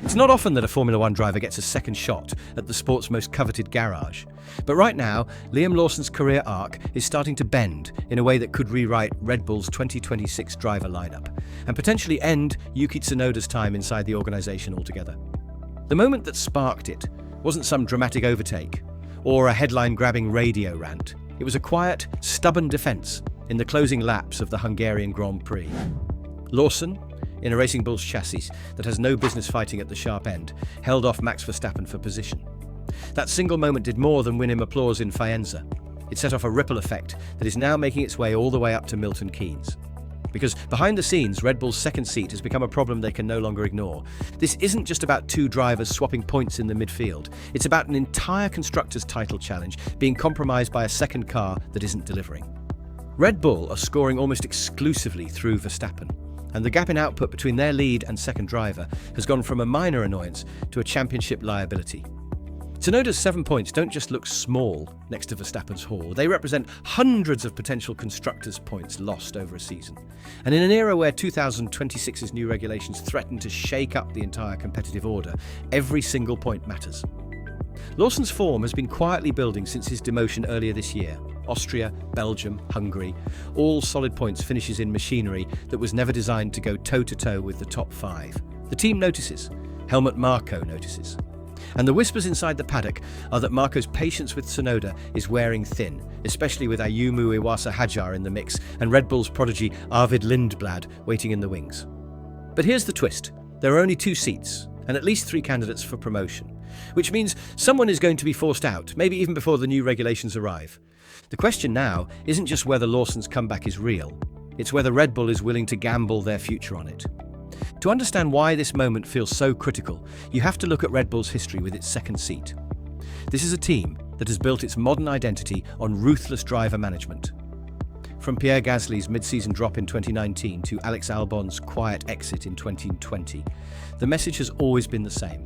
It's not often that a Formula One driver gets a second shot at the sport's most coveted garage. But right now, Liam Lawson's career arc is starting to bend in a way that could rewrite Red Bull's 2026 driver lineup and potentially end Yuki Tsunoda's time inside the organisation altogether. The moment that sparked it wasn't some dramatic overtake or a headline-grabbing radio rant. It was a quiet, stubborn defence in the closing laps of the Hungarian Grand Prix. Lawson, in a Racing Bulls chassis that has no business fighting at the sharp end, held off Max Verstappen for position. That single moment did more than win him applause in Faenza. It set off a ripple effect that is now making its way all the way up to Milton Keynes. Because behind the scenes, Red Bull's second seat has become a problem they can no longer ignore. This isn't just about two drivers swapping points in the midfield. It's about an entire Constructors' title challenge being compromised by a second car that isn't delivering. Red Bull are scoring almost exclusively through Verstappen, and the gap in output between their lead and second driver has gone from a minor annoyance to a championship liability. Tsunoda's 7 points don't just look small next to Verstappen's haul, they represent hundreds of potential Constructors' points lost over a season. And in an era where 2026's new regulations threaten to shake up the entire competitive order, every single point matters. Lawson's form has been quietly building since his demotion earlier this year. Austria, Belgium, Hungary, all solid points finishes in machinery that was never designed to go toe-to-toe with the top five. The team notices. Helmut Marko notices. And the whispers inside the paddock are that Marko's patience with Tsunoda is wearing thin, especially with Ayumu Iwasa Hajar in the mix and Red Bull's prodigy Arvid Lindblad waiting in the wings. But here's the twist. There are only 2 seats and at least 3 candidates for promotion, which means someone is going to be forced out, maybe even before the new regulations arrive. The question now isn't just whether Lawson's comeback is real, it's whether Red Bull is willing to gamble their future on it. To understand why this moment feels so critical, you have to look at Red Bull's history with its second seat. This is a team that has built its modern identity on ruthless driver management. From Pierre Gasly's mid-season drop in 2019 to Alex Albon's quiet exit in 2020, the message has always been the same.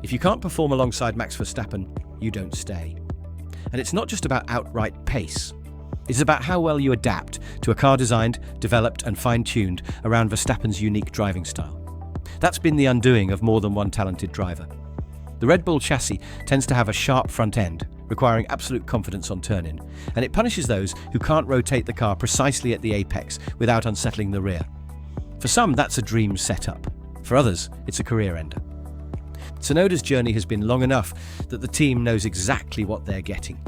If you can't perform alongside Max Verstappen, you don't stay. And it's not just about outright pace. It's about how well you adapt to a car designed, developed and fine-tuned around Verstappen's unique driving style. That's been the undoing of more than one talented driver. The Red Bull chassis tends to have a sharp front end, requiring absolute confidence on turn-in, and it punishes those who can't rotate the car precisely at the apex without unsettling the rear. For some, that's a dream setup. For others, it's a career ender. Tsunoda's journey has been long enough that the team knows exactly what they're getting.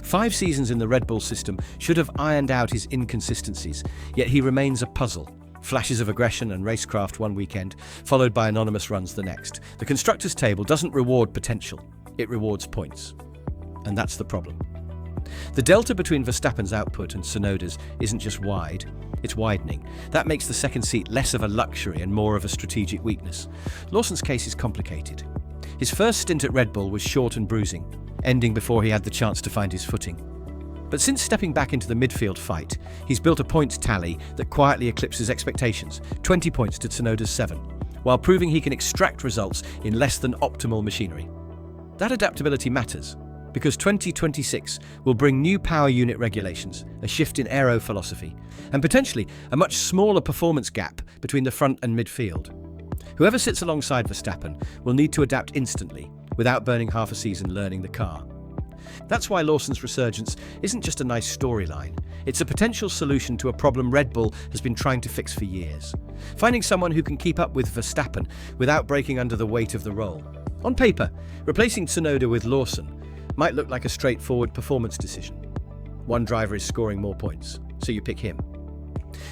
5 seasons in the Red Bull system should have ironed out his inconsistencies, yet he remains a puzzle. Flashes of aggression and racecraft one weekend, followed by anonymous runs the next. The Constructors' table doesn't reward potential, it rewards points. And that's the problem. The delta between Verstappen's output and Tsunoda's isn't just wide, it's widening. That makes the second seat less of a luxury and more of a strategic weakness. Lawson's case is complicated. His first stint at Red Bull was short and bruising, ending before he had the chance to find his footing. But since stepping back into the midfield fight, he's built a points tally that quietly eclipses expectations, 20 points to Tsunoda's 7, while proving he can extract results in less than optimal machinery. That adaptability matters, because 2026 will bring new power unit regulations, a shift in aero philosophy, and potentially a much smaller performance gap between the front and midfield. Whoever sits alongside Verstappen will need to adapt instantly, without burning half a season learning the car. That's why Lawson's resurgence isn't just a nice storyline, it's a potential solution to a problem Red Bull has been trying to fix for years. Finding someone who can keep up with Verstappen without breaking under the weight of the role. On paper, replacing Tsunoda with Lawson might look like a straightforward performance decision. One driver is scoring more points, so you pick him.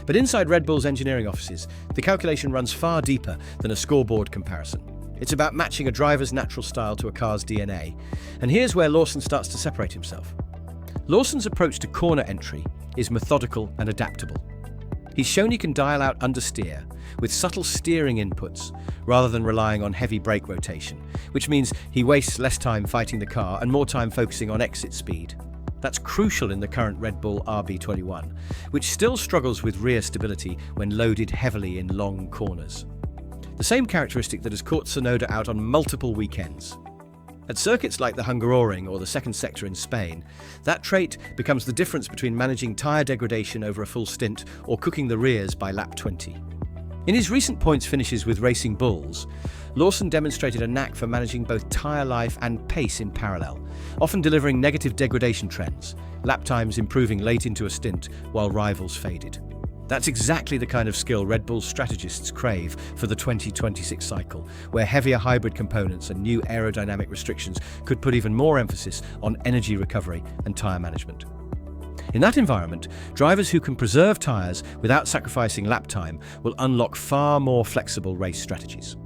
But inside Red Bull's engineering offices, the calculation runs far deeper than a scoreboard comparison. It's about matching a driver's natural style to a car's DNA. And here's where Lawson starts to separate himself. Lawson's approach to corner entry is methodical and adaptable. He's shown he can dial out understeer with subtle steering inputs rather than relying on heavy brake rotation, which means he wastes less time fighting the car and more time focusing on exit speed. That's crucial in the current Red Bull RB21, which still struggles with rear stability when loaded heavily in long corners. The same characteristic that has caught Tsunoda out on multiple weekends. At circuits like the Hungaroring or the second sector in Spain, that trait becomes the difference between managing tyre degradation over a full stint or cooking the rears by lap 20. In his recent points finishes with Racing Bulls, Lawson demonstrated a knack for managing both tyre life and pace in parallel, often delivering negative degradation trends, lap times improving late into a stint while rivals faded. That's exactly the kind of skill Red Bull's strategists crave for the 2026 cycle, where heavier hybrid components and new aerodynamic restrictions could put even more emphasis on energy recovery and tyre management. In that environment, drivers who can preserve tyres without sacrificing lap time will unlock far more flexible race strategies.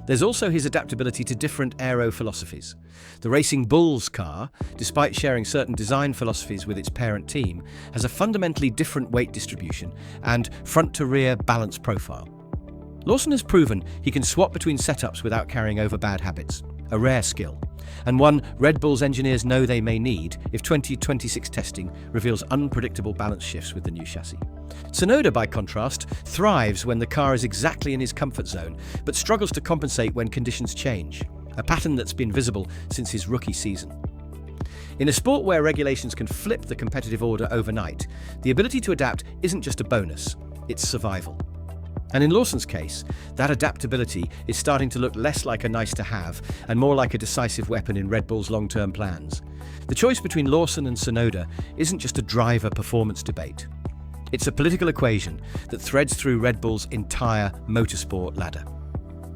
There's also his adaptability to different aero philosophies. The Racing Bulls car, despite sharing certain design philosophies with its parent team, has a fundamentally different weight distribution and front-to-rear balance profile. Lawson has proven he can swap between setups without carrying over bad habits, a rare skill, and one Red Bull's engineers know they may need if 2026 testing reveals unpredictable balance shifts with the new chassis. Tsunoda, by contrast, thrives when the car is exactly in his comfort zone, but struggles to compensate when conditions change, a pattern that's been visible since his rookie season. In a sport where regulations can flip the competitive order overnight, the ability to adapt isn't just a bonus, it's survival. And in Lawson's case, that adaptability is starting to look less like a nice-to-have and more like a decisive weapon in Red Bull's long-term plans. The choice between Lawson and Tsunoda isn't just a driver performance debate. It's a political equation that threads through Red Bull's entire motorsport ladder.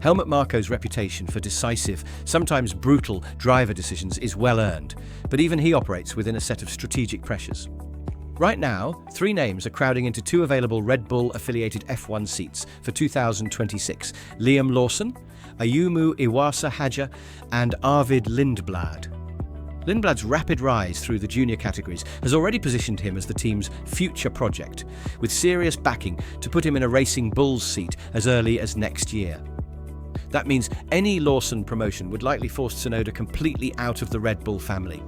Helmut Marko's reputation for decisive, sometimes brutal driver decisions is well earned, but even he operates within a set of strategic pressures. Right now, 3 names are crowding into 2 available Red Bull-affiliated F1 seats for 2026: Liam Lawson, Ayumu Iwasa-Haja, and Arvid Lindblad. Lindblad's rapid rise through the junior categories has already positioned him as the team's future project, with serious backing to put him in a Racing Bulls seat as early as next year. That means any Lawson promotion would likely force Tsunoda completely out of the Red Bull family,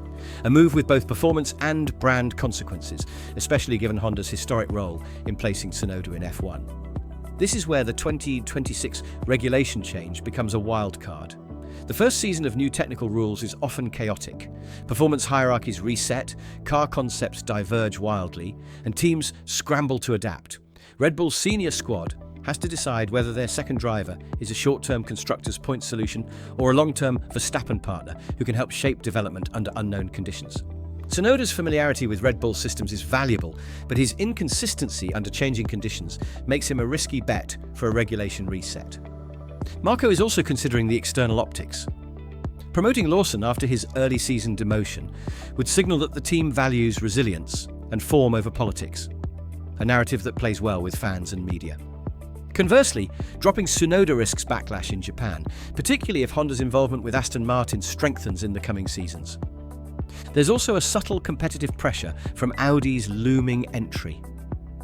a move with both performance and brand consequences, especially given Honda's historic role in placing Tsunoda in F1. This is where the 2026 regulation change becomes a wild card. The first season of new technical rules is often chaotic. Performance hierarchies reset, car concepts diverge wildly, and teams scramble to adapt. Red Bull's senior squad has to decide whether their second driver is a short-term constructors' point solution or a long-term Verstappen partner who can help shape development under unknown conditions. Tsunoda's familiarity with Red Bull systems is valuable, but his inconsistency under changing conditions makes him a risky bet for a regulation reset. Marko is also considering the external optics. Promoting Lawson after his early season demotion would signal that the team values resilience and form over politics, a narrative that plays well with fans and media. Conversely, dropping Tsunoda risks backlash in Japan, particularly if Honda's involvement with Aston Martin strengthens in the coming seasons. There's also a subtle competitive pressure from Audi's looming entry.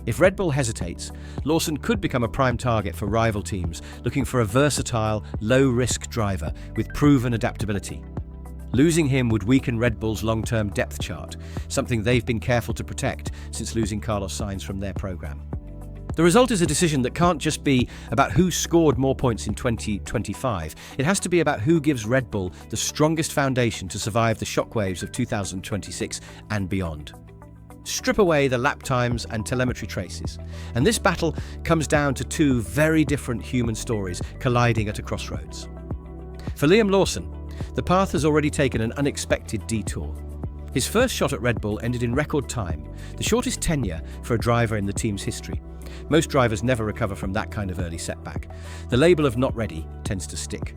If Red Bull hesitates, Lawson could become a prime target for rival teams looking for a versatile, low-risk driver with proven adaptability. Losing him would weaken Red Bull's long-term depth chart, something they've been careful to protect since losing Carlos Sainz from their program. The result is a decision that can't just be about who scored more points in 2025. It has to be about who gives Red Bull the strongest foundation to survive the shockwaves of 2026 and beyond. Strip away the lap times and telemetry traces, and this battle comes down to 2 very different human stories colliding at a crossroads. For Liam Lawson, the path has already taken an unexpected detour. His first shot at Red Bull ended in record time, the shortest tenure for a driver in the team's history. Most drivers never recover from that kind of early setback. The label of not ready tends to stick.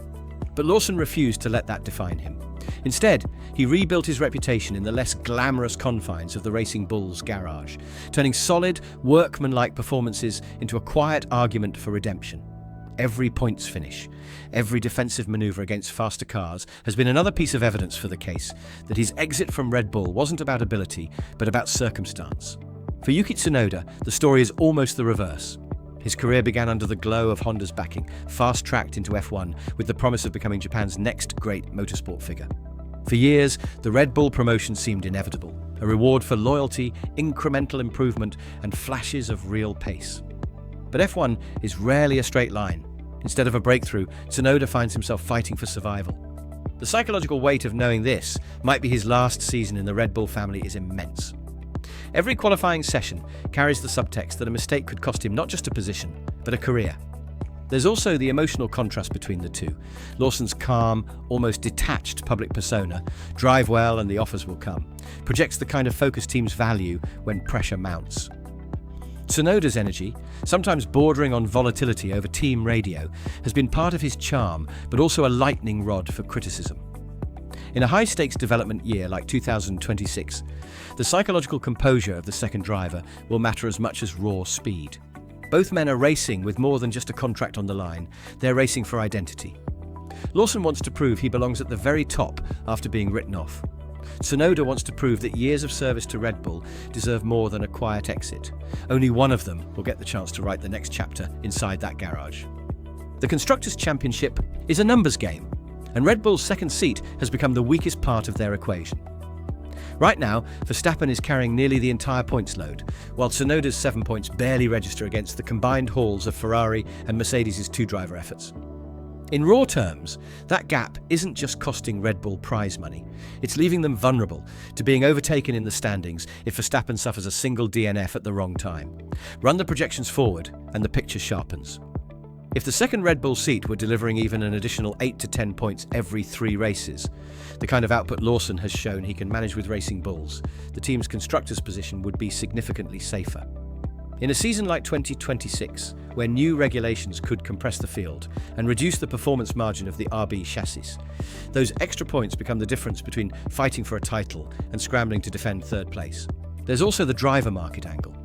But Lawson refused to let that define him. Instead, he rebuilt his reputation in the less glamorous confines of the Racing Bulls garage, turning solid, workmanlike performances into a quiet argument for redemption. Every points finish, every defensive maneuver against faster cars has been another piece of evidence for the case that his exit from Red Bull wasn't about ability, but about circumstance. For Yuki Tsunoda, the story is almost the reverse. His career began under the glow of Honda's backing, fast-tracked into F1 with the promise of becoming Japan's next great motorsport figure. For years, the Red Bull promotion seemed inevitable, a reward for loyalty, incremental improvement, and flashes of real pace. But F1 is rarely a straight line. Instead of a breakthrough, Tsunoda finds himself fighting for survival. The psychological weight of knowing this might be his last season in the Red Bull family is immense. Every qualifying session carries the subtext that a mistake could cost him not just a position, but a career. There's also the emotional contrast between the two. Lawson's calm, almost detached public persona, drive well and the offers will come, projects the kind of focus teams value when pressure mounts. Tsunoda's energy, sometimes bordering on volatility over team radio, has been part of his charm, but also a lightning rod for criticism. In a high-stakes development year like 2026, the psychological composure of the second driver will matter as much as raw speed. Both men are racing with more than just a contract on the line, they're racing for identity. Lawson wants to prove he belongs at the very top after being written off. Tsunoda wants to prove that years of service to Red Bull deserve more than a quiet exit. Only one of them will get the chance to write the next chapter inside that garage. The Constructors' Championship is a numbers game, and Red Bull's second seat has become the weakest part of their equation. Right now, Verstappen is carrying nearly the entire points load, while Tsunoda's 7 points barely register against the combined hauls of Ferrari and Mercedes' two-driver efforts. In raw terms, that gap isn't just costing Red Bull prize money, it's leaving them vulnerable to being overtaken in the standings if Verstappen suffers a single DNF at the wrong time. Run the projections forward and the picture sharpens. If the second Red Bull seat were delivering even an additional 8 to 10 points every 3 races, the kind of output Lawson has shown he can manage with Racing Bulls, the team's constructors' position would be significantly safer. In a season like 2026, where new regulations could compress the field and reduce the performance margin of the RB chassis, those extra points become the difference between fighting for a title and scrambling to defend third place. There's also the driver market angle.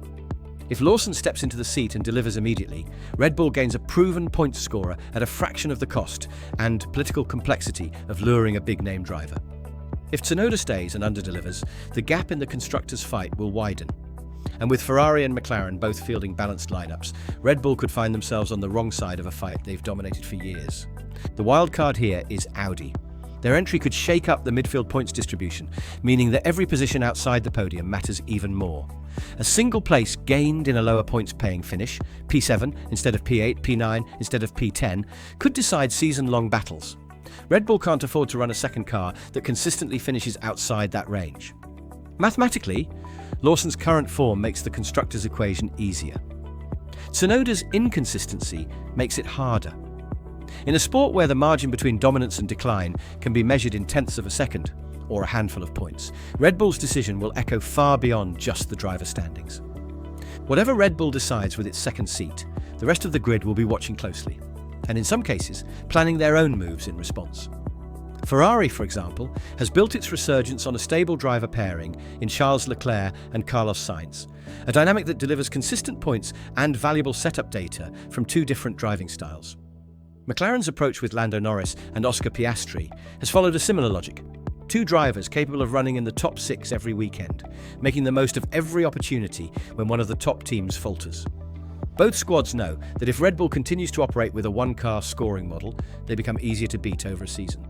If Lawson steps into the seat and delivers immediately, Red Bull gains a proven points scorer at a fraction of the cost and political complexity of luring a big-name driver. If Tsunoda stays and underdelivers, the gap in the constructors' fight will widen. And with Ferrari and McLaren both fielding balanced lineups, Red Bull could find themselves on the wrong side of a fight they've dominated for years. The wild card here is Audi. Their entry could shake up the midfield points distribution, meaning that every position outside the podium matters even more. A single place gained in a lower points-paying finish, P7 instead of P8, P9 instead of P10, could decide season-long battles. Red Bull can't afford to run a second car that consistently finishes outside that range. Mathematically, Lawson's current form makes the constructors' equation easier. Tsunoda's inconsistency makes it harder. In a sport where the margin between dominance and decline can be measured in tenths of a second, or a handful of points, Red Bull's decision will echo far beyond just the driver standings. Whatever Red Bull decides with its second seat, the rest of the grid will be watching closely, and in some cases, planning their own moves in response. Ferrari, for example, has built its resurgence on a stable driver pairing in Charles Leclerc and Carlos Sainz, a dynamic that delivers consistent points and valuable setup data from two different driving styles. McLaren's approach with Lando Norris and Oscar Piastri has followed a similar logic. Two drivers capable of running in the top 6 every weekend, making the most of every opportunity when one of the top teams falters. Both squads know that if Red Bull continues to operate with a one-car scoring model, they become easier to beat over a season.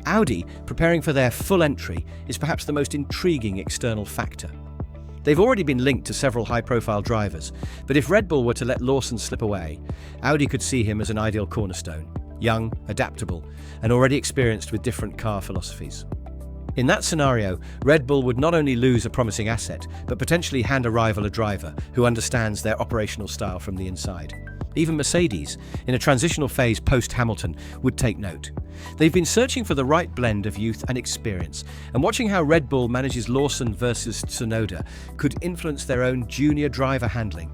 Audi, preparing for their full entry, is perhaps the most intriguing external factor. They've already been linked to several high-profile drivers, but if Red Bull were to let Lawson slip away, Audi could see him as an ideal cornerstone, young, adaptable, and already experienced with different car philosophies. In that scenario, Red Bull would not only lose a promising asset, but potentially hand a rival a driver who understands their operational style from the inside. Even Mercedes, in a transitional phase post-Hamilton, would take note. They've been searching for the right blend of youth and experience, and watching how Red Bull manages Lawson versus Tsunoda could influence their own junior driver handling.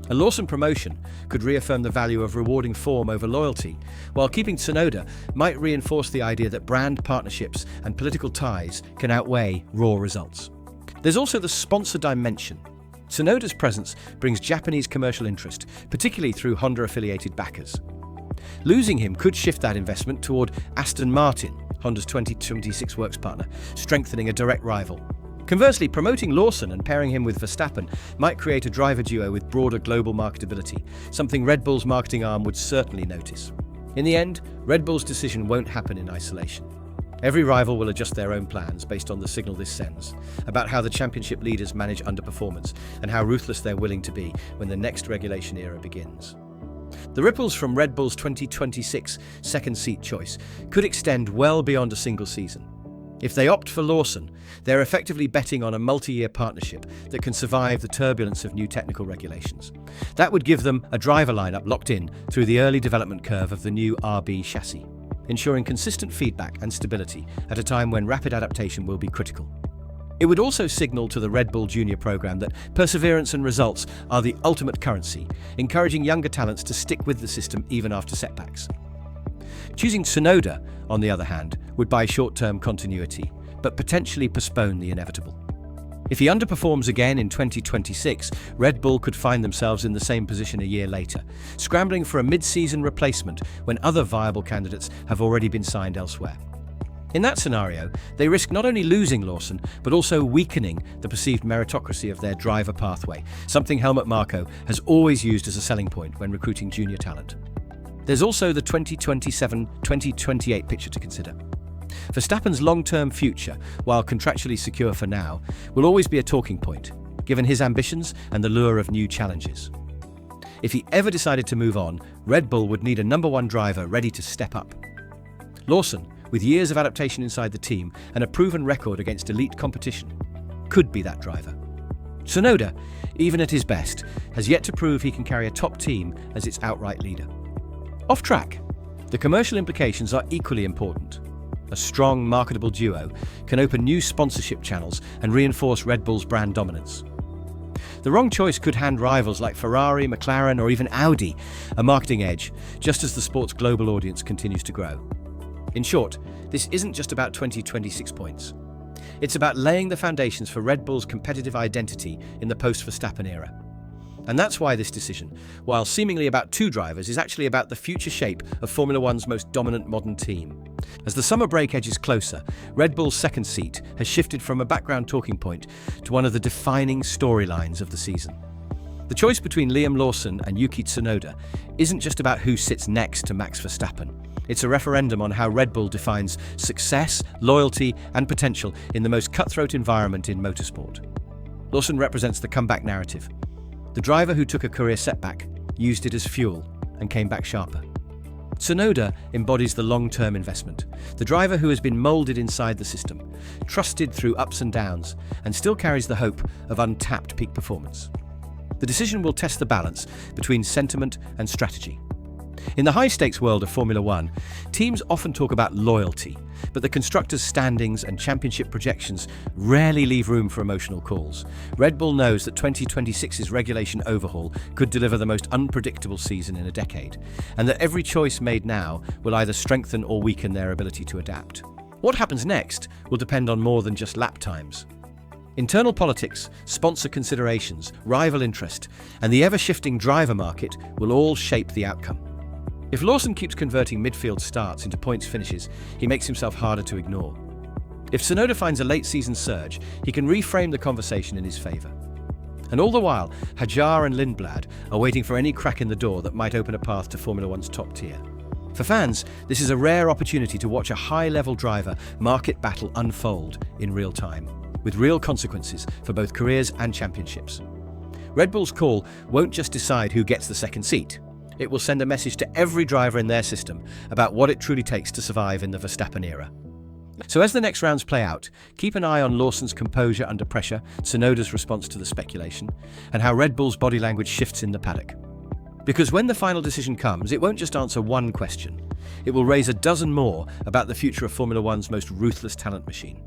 A Lawson promotion could reaffirm the value of rewarding form over loyalty, while keeping Tsunoda might reinforce the idea that brand partnerships and political ties can outweigh raw results. There's also the sponsor dimension. Tsunoda's presence brings Japanese commercial interest, particularly through Honda-affiliated backers. Losing him could shift that investment toward Aston Martin, Honda's 2026 works partner, strengthening a direct rival. Conversely, promoting Lawson and pairing him with Verstappen might create a driver duo with broader global marketability, something Red Bull's marketing arm would certainly notice. In the end, Red Bull's decision won't happen in isolation. Every rival will adjust their own plans based on the signal this sends, about how the championship leaders manage underperformance and how ruthless they're willing to be when the next regulation era begins. The ripples from Red Bull's 2026 second seat choice could extend well beyond a single season. If they opt for Lawson, they're effectively betting on a multi-year partnership that can survive the turbulence of new technical regulations. That would give them a driver lineup locked in through the early development curve of the new RB chassis, ensuring consistent feedback and stability at a time when rapid adaptation will be critical. It would also signal to the Red Bull Junior program that perseverance and results are the ultimate currency, encouraging younger talents to stick with the system even after setbacks. Choosing Tsunoda, on the other hand, would buy short-term continuity, but potentially postpone the inevitable. If he underperforms again in 2026, Red Bull could find themselves in the same position a year later, scrambling for a mid-season replacement when other viable candidates have already been signed elsewhere. In that scenario, they risk not only losing Lawson, but also weakening the perceived meritocracy of their driver pathway, something Helmut Marko has always used as a selling point when recruiting junior talent. There's also the 2027-2028 picture to consider. Verstappen's long-term future, while contractually secure for now, will always be a talking point, given his ambitions and the lure of new challenges. If he ever decided to move on, Red Bull would need a number one driver ready to step up. Lawson, with years of adaptation inside the team and a proven record against elite competition, could be that driver. Tsunoda, even at his best, has yet to prove he can carry a top team as its outright leader. Off track, the commercial implications are equally important. A strong, marketable duo can open new sponsorship channels and reinforce Red Bull's brand dominance. The wrong choice could hand rivals like Ferrari, McLaren, or even Audi a marketing edge, just as the sport's global audience continues to grow. In short, this isn't just about 2026 points. It's about laying the foundations for Red Bull's competitive identity in the post-Verstappen era. And that's why this decision, while seemingly about two drivers, is actually about the future shape of Formula One's most dominant modern team. As the summer break edges closer, Red Bull's second seat has shifted from a background talking point to one of the defining storylines of the season. The choice between Liam Lawson and Yuki Tsunoda isn't just about who sits next to Max Verstappen. It's a referendum on how Red Bull defines success, loyalty, and potential in the most cutthroat environment in motorsport. Lawson represents the comeback narrative. The driver who took a career setback, used it as fuel, and came back sharper. Tsunoda embodies the long-term investment, the driver who has been moulded inside the system, trusted through ups and downs, and still carries the hope of untapped peak performance. The decision will test the balance between sentiment and strategy. In the high-stakes world of Formula One, teams often talk about loyalty, but the constructors' standings and championship projections rarely leave room for emotional calls. Red Bull knows that 2026's regulation overhaul could deliver the most unpredictable season in a decade, and that every choice made now will either strengthen or weaken their ability to adapt. What happens next will depend on more than just lap times. Internal politics, sponsor considerations, rival interest, and the ever-shifting driver market will all shape the outcome. If Lawson keeps converting midfield starts into points finishes, he makes himself harder to ignore. If Tsunoda finds a late-season surge, he can reframe the conversation in his favour. And all the while, Hajar and Lindblad are waiting for any crack in the door that might open a path to Formula One's top tier. For fans, this is a rare opportunity to watch a high-level driver market battle unfold in real time, with real consequences for both careers and championships. Red Bull's call won't just decide who gets the second seat. It will send a message to every driver in their system about what it truly takes to survive in the Verstappen era. So as the next rounds play out, keep an eye on Lawson's composure under pressure, Tsunoda's response to the speculation, and how Red Bull's body language shifts in the paddock. Because when the final decision comes, it won't just answer one question. It will raise a dozen more about the future of Formula One's most ruthless talent machine.